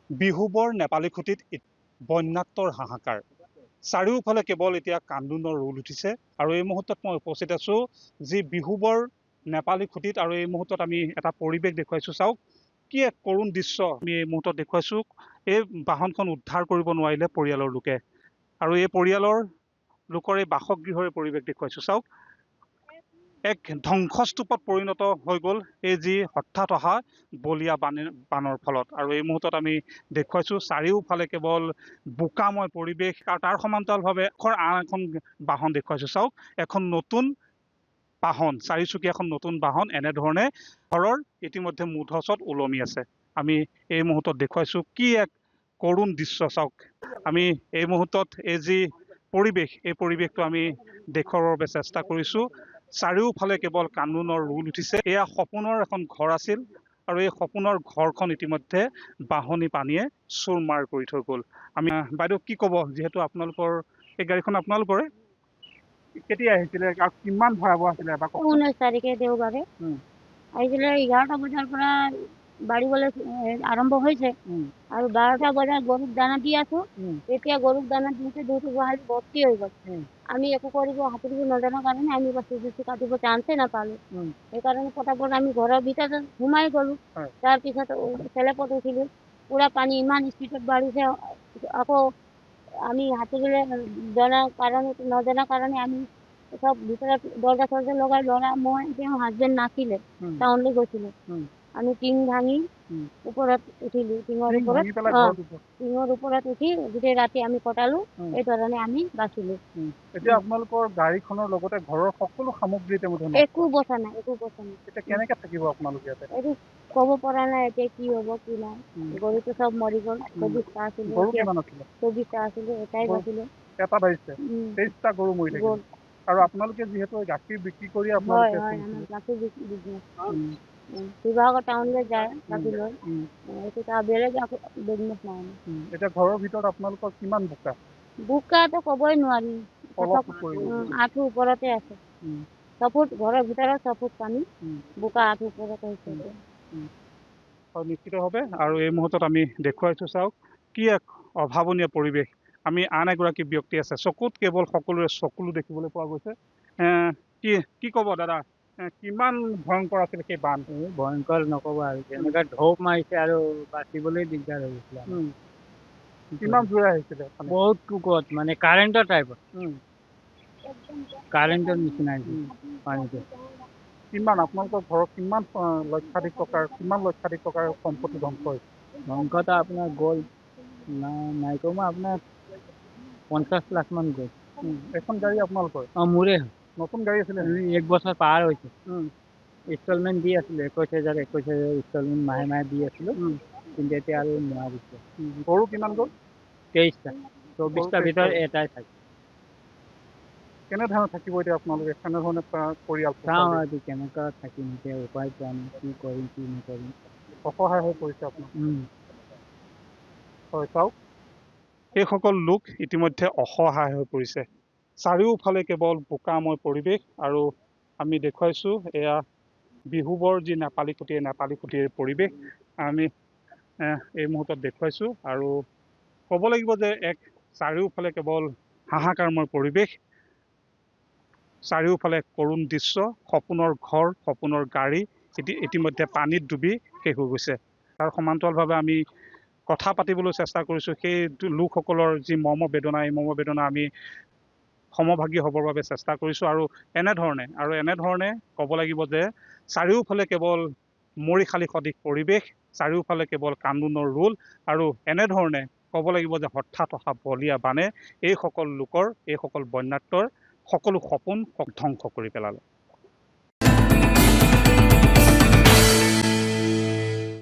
বিহুবৰ নেপালী খুঁটিত বন্যাত্মৰ হাহাকাৰ। চাৰিওফালে কেৱল এতিয়া কান্দোনৰ ৰোল উঠিছে আৰু এই মুহূৰ্তত মই উপস্থিত আছো যি বিহুবৰ নেপালী খুঁটিত আৰু এই মুহূৰ্তত আমি এটা পৰিৱেশ দেখুৱাইছো। চাওক কি এক কৰুণ দৃশ্য আমি এই মুহূৰ্তত দেখুৱাইছো। এই বাহনখন উদ্ধাৰ কৰিব নোৱাৰিলে পৰিয়ালৰ লোকে আৰু এই পৰিয়ালৰ লোকৰ এই বাসগৃহৰ পৰিৱেশ দেখুৱাইছো। চাওক এক ধ্বংসস্তূপত পৰিণত হৈ গ'ল এই যি হঠাৎ অহা বলীয়া বানৰ ফলত। আৰু এই মুহূৰ্তত আমি দেখুৱাইছো চাৰিওফালে কেৱল বোকাময় পৰিৱেশ আৰু তাৰ সমান্তৰালভাৱে আন এখন বাহন দেখুৱাইছো। চাওক এখন নতুন বাহন, চাৰিচকীয়া এখন নতুন বাহন এনেধৰণে ঘৰৰ ইতিমধ্যে মূধচত ওলমি আছে। আমি এই মুহূৰ্তত দেখুৱাইছো কি এক কৰুণ দৃশ্য। চাওক আমি এই মুহূৰ্তত এই যি পৰিৱেশ, এই পৰিৱেশটো আমি দেখুৱাবৰ বাবে চেষ্টা কৰিছো। চাৰিওফালে কেৱল কান্দোনৰ ৰোল উঠিছে। এয়া সপোনৰ এখন ঘৰ আছিল আৰু এই সপোনৰ ঘৰখন ইতিমধ্যে বাহনী পানীয়ে চুৰমাৰ কৰি থৈ গ'ল। আমি বাইদেউ কি ক'ব, যিহেতু আপোনালোকৰ এই গাড়ীখন আপোনালোকৰে, কেতিয়া আহিছিলে আৰু কিমান ভয়াৱহ আছিলে? 19 তাৰিখে দেওবাৰে আহিছিলে। 11টা বজাৰ পৰা বাঢ়িবলৈ আৰম্ভ হৈছে আৰু 12টা বজাত গৰুক দানা দি আছো। তেতিয়া গৰুক দানা দিওঁতে গোহালি ভৰ্তি হৈ গ'ল। আমি একো কৰিব সাঁতুৰিব নজনাৰ কাৰণে আমি চুচি কাটিব চান্সে নাপালো। সেইকাৰণে পটাপট আমি ঘৰৰ ভিতৰত সোমাই গ'লো। তাৰপিছত চেলেপত উঠিলো। পুৰা পানী ইমান স্পীডত বাঢ়িছে। আকৌ আমি সাঁতুৰিলে নজনাৰ কাৰণে আমি সব ভিতৰত দৰজা টৰজা লগাই ল'ৰা মই তেওঁ হাজবেণ্ড নাছিলে, টাউনলৈ গৈছিলো। আমি টিং ভাঙি ওপৰত উঠিলো। টিঙৰ ওপৰত উঠি গোটেই ৰাতি আমি কটালো। এই ধৰণে আমি বাচিলো। এতিয়া আপোনালোকৰ গাড়ীখনৰ লগতে ঘৰৰ সকলো সামগ্ৰী একো বচা নাই, একো বচা নাই। এতিয়া কেনেকে থাকিব আপোনালোকে ইয়াতে? এইটো ক'ব পৰা নাই এতিয়া কি হ'ব কি নাই। গৰুটো চব মৰি গ'ল। 24টা আছিলে, 24টা আছিলে, এটাই বাচিলে। এটা বাজিছে, 23টা গৰু মৰি থাকিল। আৰু আপোনালোকে যিহেতু গাখীৰ বিক্ৰী কৰি আপোনালোকে গাখীৰ বিজনেছ শিৱসাগৰ টাউনলৈ যায় গাখীৰ লৈ। এইটো তাৰ বেলেগ বিজনেছ নাই। এতিয়া ঘৰৰ ভিতৰত আপোনালোকৰ কিমান বোকা? বোকাটো ক'বই নোৱাৰি, আঁঠুৰ ওপৰতে আছে। চফুট ঘৰৰ ভিতৰত চফুট পানী, বোকা আঁঠুৰ ওপৰতে হৈছে। নিশ্চিতভাৱে। আৰু এই মুহূৰ্তত আমি দেখুৱাইছো, চাওক কি এক অভাৱনীয় পৰিৱেশ। আমি আন এগৰাকী ব্যক্তি আছে, চকুত কেৱল সকলোৰে চকুলো দেখিবলৈ পোৱা গৈছে। কি ক'ব দাদা, কিমান ভয়ংকৰ আছিল সেই বান? ভয়ংকৰ নক'ব আৰু, যেনেকৈ ঢৌক মাৰিছে আৰু বাচিবলৈ দিগদাৰ হৈ গৈছিলে। কিমান জোৰে আহিছিলে? বহুত কুকত, মানে কাৰেণ্টৰ টাইপত, কাৰেণ্টৰ নিচিনা পানীটো। কিমান আপোনালোকৰ ঘৰত কিমান লক্ষাধিক টকাৰ সম্পত্তি ধ্বংস হৈছে? ধ্বংসটো আপোনাৰ গ'ল নাই কমেও আপোনাৰ 50 লাখ মান গ'ল। এখন গাড়ী আপোনালোকৰ? মোৰে। নতুন গাড়ী আছিলে? 1 বছৰ পাৰ হৈছে। ইনষ্টলমেণ্ট দি আছিলো, 21,000 ইনষ্টলমেণ্ট মাহে মাহে দি আছিলো। কিন্তু এতিয়া আৰু নোৱাৰিছে। গৰু কিমান গ'ল? 23টা, 24টাৰ ভিতৰত এটাই থাকে। কেনেধৰণে থাকিব এতিয়া আপোনালোকে? কেনেধৰণে পৰিয়াল চাওঁ আজি কেনেকুৱা থাকিম, এতিয়া উপায় পোৱা নাই, কি কৰিম কি নকৰিম। অসহায় হৈ পৰিছে আপোনাৰ? হয়, চাওক এইসকল লোক ইতিমধ্যে অসহায় হৈ পৰিছে। চাৰিওফালে কেৱল বোকাময় পৰিৱেশ। আৰু আমি দেখুৱাইছো এয়া বিহুবৰ যি নেপালী খুঁটিৰ পৰিৱেশ আমি এই মুহূৰ্তত দেখুৱাইছো। আৰু ক'ব লাগিব যে এক চাৰিওফালে কেৱল হাহাকাৰময় পৰিৱেশ, চাৰিওফালে কৰুণ দৃশ্য, সপোনৰ ঘৰ, সপোনৰ গাড়ী ইতিমধ্যে পানীত ডুবি শেষ হৈ গৈছে। তাৰ সমান্তৰালভাৱে আমি কথা পাতিবলৈ চেষ্টা কৰিছো সেই লোকসকলৰ যি মৰ্মবেদনা, এই মৰ্মবেদনা আমি সমভাগী হ'বৰ বাবে চেষ্টা কৰিছো। আৰু এনেধৰণে ক'ব লাগিব যে চাৰিওফালে কেৱল মৰিশালী সদৃশ পৰিৱেশ, চাৰিওফালে কেৱল কান্দোনৰ ৰোল। আৰু এনেধৰণে ক'ব লাগিব যে হঠাৎ অহা বলীয়া বানে এইসকল লোকৰ, এইসকল বন্যাত্মৰ সকলো সপোন ধ্বংস কৰি পেলালে।